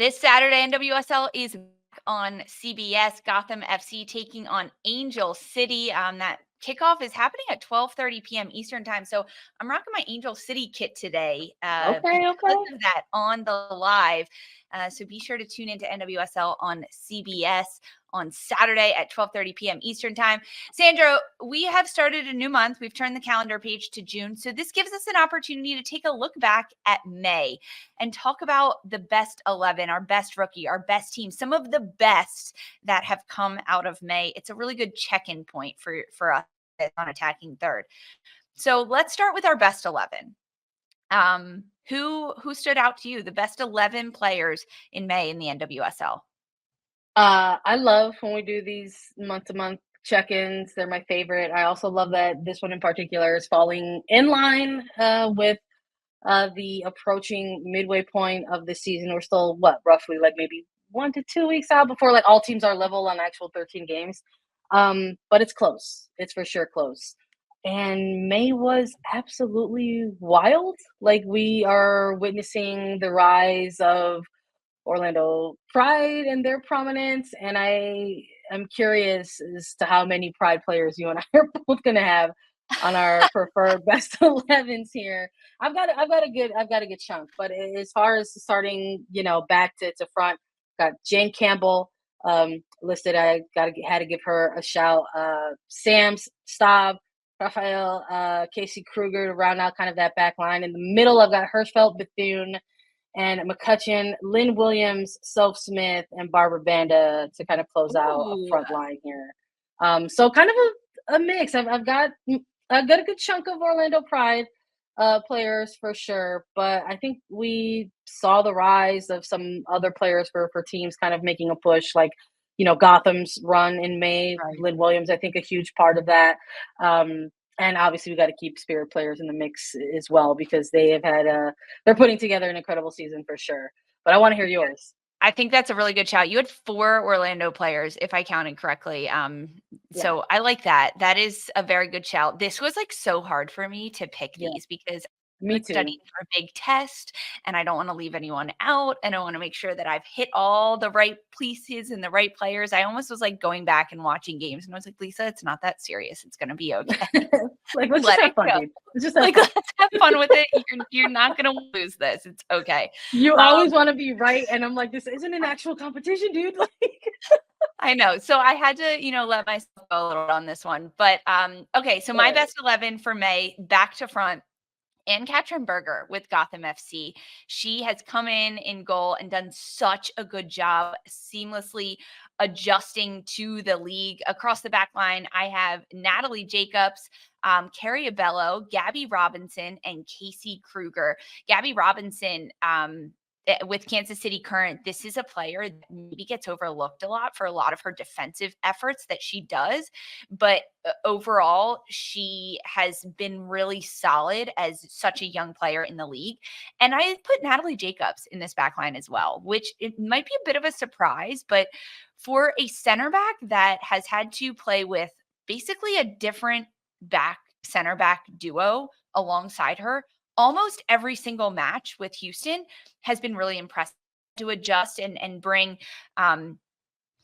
This Saturday, NWSL is on CBS. Gotham FC taking on Angel City. That kickoff is happening at 12:30 p.m. Eastern time. So I'm rocking my Angel City kit today Okay, because okay. of that on the live. So be sure to tune into NWSL on CBS on Saturday at 12:30 p.m. Eastern time. Sandra, we have started a new month. We've turned the calendar page to June. So this gives us an opportunity to take a look back at May and talk about the best 11, our best rookie, our best team, some of the best that have come out of May. It's a really good check-in point for us on Attacking Third. So let's start with our best 11. Who stood out to you? The best 11 players in May in the NWSL. I love when we do these month-to-month check-ins. They're my favorite. I also love that this one in particular is falling in line with the approaching midway point of the season. We're still roughly like maybe 1 to 2 weeks out before like all teams are level on actual 13 games. But it's close. It's for sure close. And May was absolutely wild. Like we are witnessing the rise of Orlando Pride and their prominence. And I am curious as to how many Pride players you and I are both going to have on our preferred best 11s here. I've got a good chunk. But as far as starting, back to front, got Jane Campbell listed. Had to give her a shout. Sam Staub, Raphael, Casey Kruger to round out kind of that back line. In the middle, I've got Hirschfeld, Bethune, and McCutcheon, Lynn Williams, Soph Smith, and Barbara Banda to kind of close out a Ooh. front line here. So kind of a mix. I've got a good chunk of Orlando Pride players for sure, but I think we saw the rise of some other players for teams kind of making a push, like Gotham's run in May. Right. Lynn Williams, I think, a huge part of that. And obviously, we got to keep Spirit players in the mix as well because they have had they're putting together an incredible season for sure. But I want to hear yours. I think that's a really good shout. You had 4 Orlando players, if I counted correctly. Yeah. So I like that. That is a very good shout. This was like so hard for me to pick Yeah, these because me I'm too. studying for a big test and I don't want to leave anyone out. And I want to make sure that I've hit all the right pieces and the right players. I almost was like going back and watching games and I was like, Lisa, it's not that serious. It's going to be okay. Like, let's just Let have it fun, go. dude. Let's just have Like, fun. let's have fun with it. You're not going to lose this. It's okay. You Um, always want to be right, and I'm like, this isn't an actual competition, dude. Like, I know. So I had to, let myself go a little bit on this one. But okay, so my good. best 11 for May, back to front. And Katrin Berger with Gotham FC. She has come in goal and done such a good job seamlessly adjusting to the league. Across the back line, I have Natalie Jacobs, Carrie Abello, Gabby Robinson, and Casey Kruger. Gabby Robinson, with Kansas City Current, this is a player that maybe gets overlooked a lot for a lot of her defensive efforts that she does. But overall, she has been really solid as such a young player in the league. And I put Natalie Jacobs in this back line as well, which it might be a bit of a surprise, but for a center back that has had to play with basically a different center back duo alongside her, almost every single match with Houston has been really impressive to adjust and bring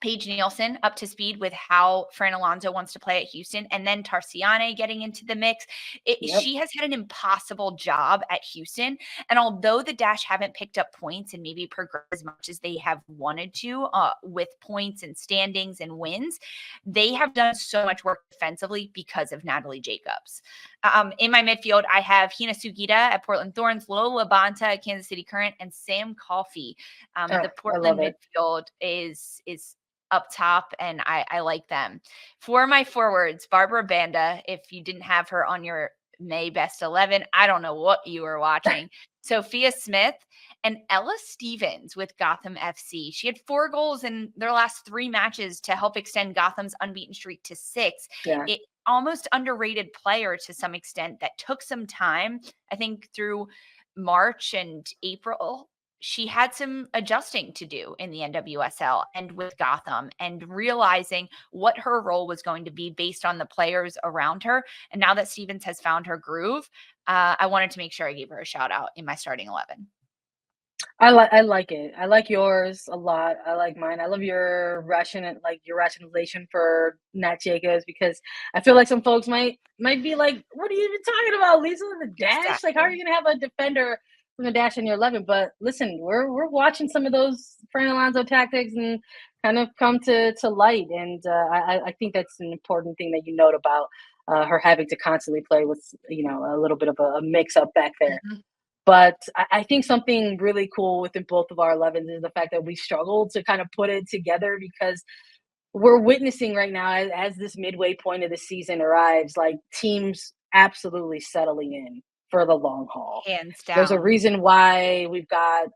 Paige Nielsen up to speed with how Fran Alonso wants to play at Houston, and then Tarciane getting into the mix. Yep. She has had an impossible job at Houston. And although the Dash haven't picked up points and maybe progressed as much as they have wanted to with points and standings and wins, they have done so much work defensively because of Natalie Jacobs. In my midfield, I have Hina Sugita at Portland Thorns, Lola Banta at Kansas City Current, and Sam Coffey. The I love Portland it. midfield is up top, and I like them. For my forwards, Barbara Banda, if you didn't have her on your May best 11, I don't know what you were watching. Sophia Smith and Ella Stevens with Gotham FC. She had 4 goals in their last 3 matches to help extend Gotham's unbeaten streak to 6. Yeah. It almost underrated player to some extent that took some time, I think through March and April. She had some adjusting to do in the NWSL and with Gotham and realizing what her role was going to be based on the players around her. And now that Stevens has found her groove, I wanted to make sure I gave her a shout out in my starting 11. I like it. I like yours a lot. I like mine. I love your your rationalization for Nat Jacobs because I feel like some folks might be like, "What are you even talking about, Lisa? The dash? Like, how are Exactly. you gonna have a defender from the dash in your 11?" But listen, we're watching some of those Fran Alonso tactics and kind of come to light, and I think that's an important thing that you note about her having to constantly play with a little bit of a mix up back there. Mhm. But I think something really cool within both of our 11s is the fact that we struggled to kind of put it together because we're witnessing right now as this midway point of the season arrives, like teams absolutely settling in for the long haul. Hands There's a down. reason why we've got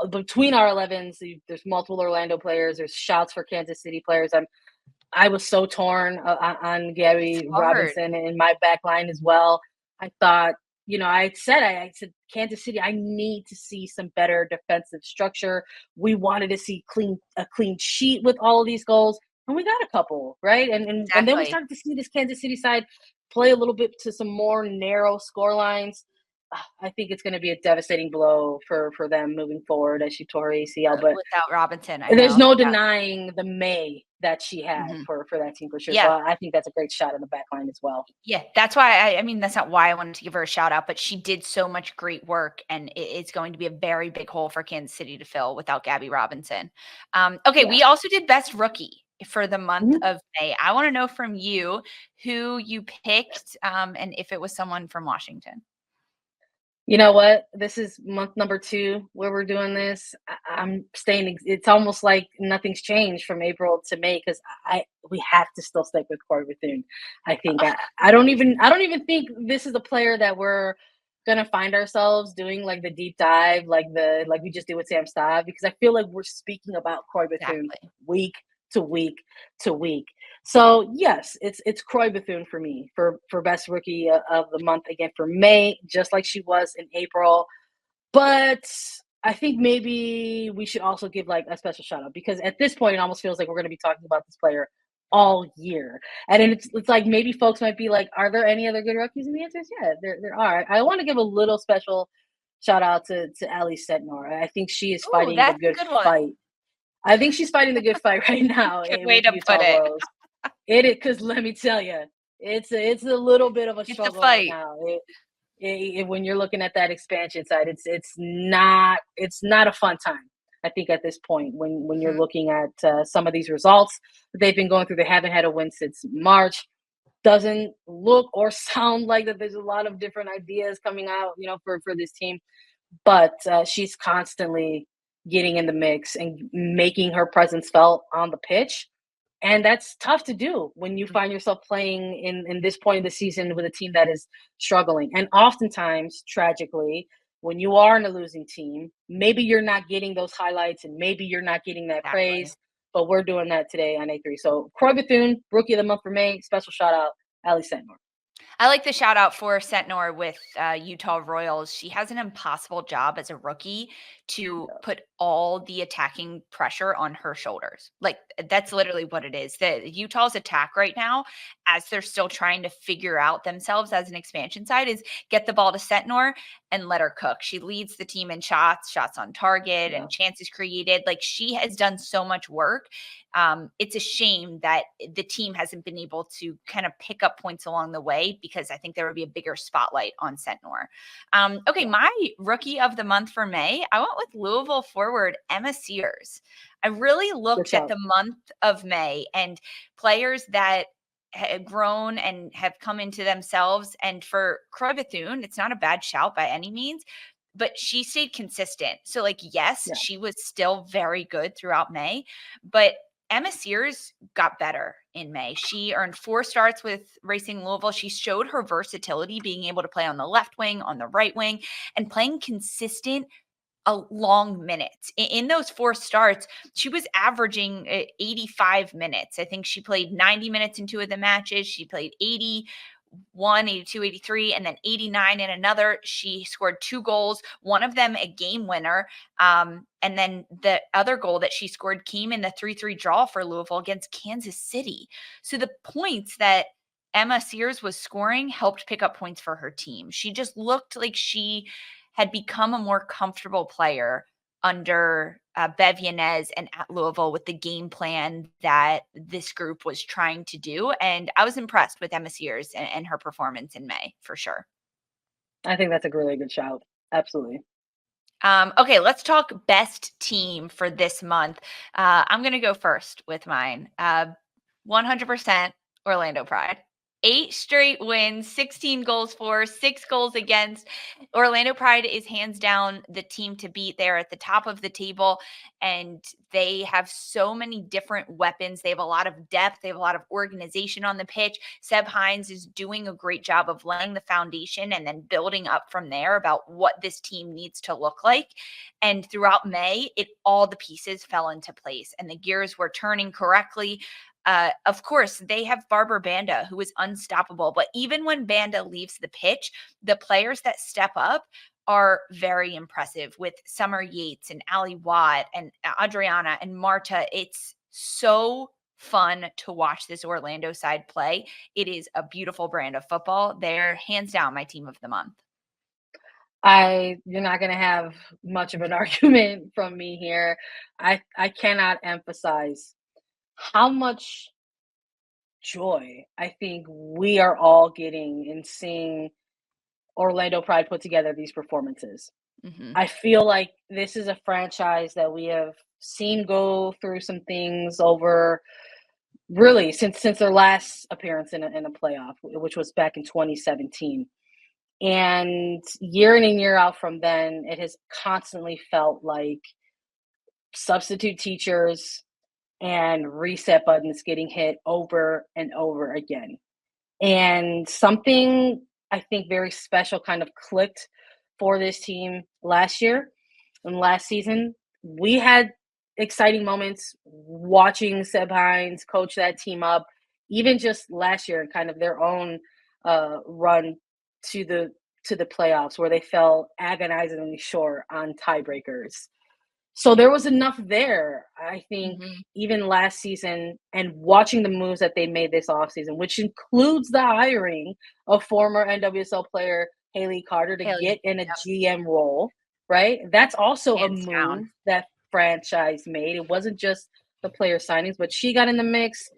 between our 11s, there's multiple Orlando players. There's shouts for Kansas City players. I was so torn on It's Gary hard. Robinson in my back line as well. I thought, I said, Kansas City, I need to see some better defensive structure. We wanted to see a clean sheet with all of these goals, and we got a couple, right? And then we Exactly. started to see this Kansas City side play a little bit to some more narrow score lines. I think it's going to be a devastating blow for them moving forward as she tore ACL. But Without Robinson, I there's know. no Yeah. denying the May that she had Mhm. for that team for sure. So Yeah. I think that's a great shot in the back line as well. Yeah, that's why I mean, that's not why I wanted to give her a shout out, but she did so much great work, and it's going to be a very big hole for Kansas City to fill without Gabby Robinson. Okay, Yeah. we also did best rookie for the month Mhm. of May. I want to know from you who you picked, and if it was someone from Washington. You know what? This is month number 2 where we're doing this. I'm staying. It's almost like nothing's changed from April to May because we have to still stick with Corey Bethune. I think I don't even think this is a player that we're gonna find ourselves doing like the deep dive like we just did with Sam Stav because I feel like we're speaking about Corey Bethune Exactly. week to week to week. So yes, it's Croy Bethune for me for best rookie of the month again for May, just like she was in April. But I think maybe we should also give like a special shout out because at this point it almost feels like we're going to be talking about this player all year. And then it's like maybe folks might be like, are there any other good rookies? And the answer is yeah, there are. I want to give a little special shout out to Ali Setnor. I think she is Oh, fighting the that's a good good one. fight. I think she's fighting the good fight right now Good way with to put Utah it. Royals. It is because let me tell you, it's a little bit of a It's a struggle right fight. now. When you're looking at that expansion side, it's not a fun time. I think at this point, when you're Mhm. looking at some of these results that they've been going through, they haven't had a win since March. Doesn't look or sound like that. There's a lot of different ideas coming out, for this team. But she's constantly getting in the mix and making her presence felt on the pitch, and that's tough to do when you find yourself playing in this point of the season with a team that is struggling. And oftentimes, tragically, when you are in a losing team, maybe you're not getting those highlights and maybe you're not getting that Exactly. praise. But we're doing that today on A3. So Croy Bethune, rookie of the month for May. Special shout out, Ali Sentnor. I like the shout out for Sentnor with Utah Royals. She has an impossible job as a rookie to Yeah, put all the attacking pressure on her shoulders. Like that's literally what it is. The Utah's attack right now, as they're still trying to figure out themselves as an expansion side, is get the ball to Sentnor and let her cook. She leads the team in shots, shots on target, yeah, and chances created. Like she has done so much work. It's a shame that the team hasn't been able to kind of pick up points along the way because I think there would be a bigger spotlight on Sentnor. Okay, yeah. my rookie of the month for May, I went with Louisville forward Emma Sears. I really Good looked at shout. the month of May and players that have grown and have come into themselves. And for Croy Bethune, it's not a bad shout by any means, but she stayed consistent. So, like, yes, Yeah, she was still very good throughout May, but Emma Sears got better in May. She earned 4 starts with Racing Louisville. She showed her versatility, being able to play on the left wing, on the right wing, and playing consistent long minutes. In those 4 starts, she was averaging 85 minutes. I think she played 90 minutes in 2 of the matches. She played 81, 82, 83, and then 89 in another. She scored 2 goals, one of them a game winner. And then the other goal that she scored came in the 3-3 draw for Louisville against Kansas City. So the points that Emma Sears was scoring helped pick up points for her team. She just looked like she had become a more comfortable player under Bev Yanez and at Louisville with the game plan that this group was trying to do. And I was impressed with Emma Sears and her performance in May for sure. I think that's a really good shout. Absolutely. Okay, let's talk best team for this month. I'm going to go first with mine. 100% Orlando Pride. 8 straight wins, 16 goals for, 6 goals against. Orlando Pride is hands down the team to beat. They're at the top of the table, and they have so many different weapons. They have a lot of depth. They have a lot of organization on the pitch. Seb Hines is doing a great job of laying the foundation and then building up from there about what this team needs to look like. And throughout May, all the pieces fell into place and the gears were turning correctly. Of course, they have Barbara Banda, who is unstoppable. But even when Banda leaves the pitch, the players that step up are very impressive with Summer Yates and Ali Watt and Adriana and Marta. It's so fun to watch this Orlando side play. It is a beautiful brand of football. They're hands down my team of the month. You're not going to have much of an argument from me here. I cannot emphasize how much joy I think we are all getting in seeing Orlando Pride put together these performances. Mm-hmm. I feel like this is a franchise that we have seen go through some things over really since their last appearance in a playoff, which was back in 2017. And year in and year out from then, it has constantly felt like substitute teachers and reset buttons getting hit over and over again. And something I think very special kind of clicked for this team last year and last season. We had exciting moments watching Seb Hines coach that team up, even just last year and kind of their own run to the playoffs where they fell agonizingly short on tiebreakers. So there was enough there, I think, even last season, and watching the moves that they made this offseason, which includes the hiring of former NWSL player Haley Carter to get in a GM role, right? That's also hands a move down that franchise made. It wasn't just the player signings, but she got in the mix.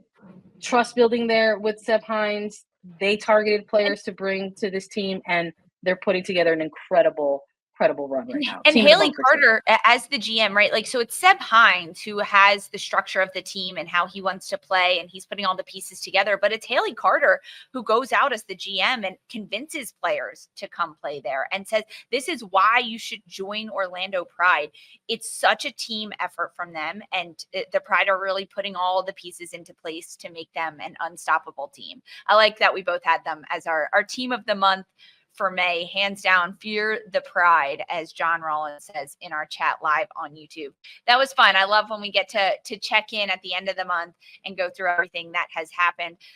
Trust building there with Seb Hines. They targeted players to bring to this team, and they're putting together an incredible run right now. And Haley Carter as the GM, right? Like, so it's Seb Hines who has the structure of the team and how he wants to play, and he's putting all the pieces together. But it's Haley Carter who goes out as the GM and convinces players to come play there and says, this is why you should join Orlando Pride. It's such a team effort from them. And the Pride are really putting all the pieces into place to make them an unstoppable team. I like that we both had them as our team of the month for May, hands down. Fear the Pride, as John Rollins says in our chat live on YouTube. That was fun. I love when we get to check in at the end of the month and go through everything that has happened.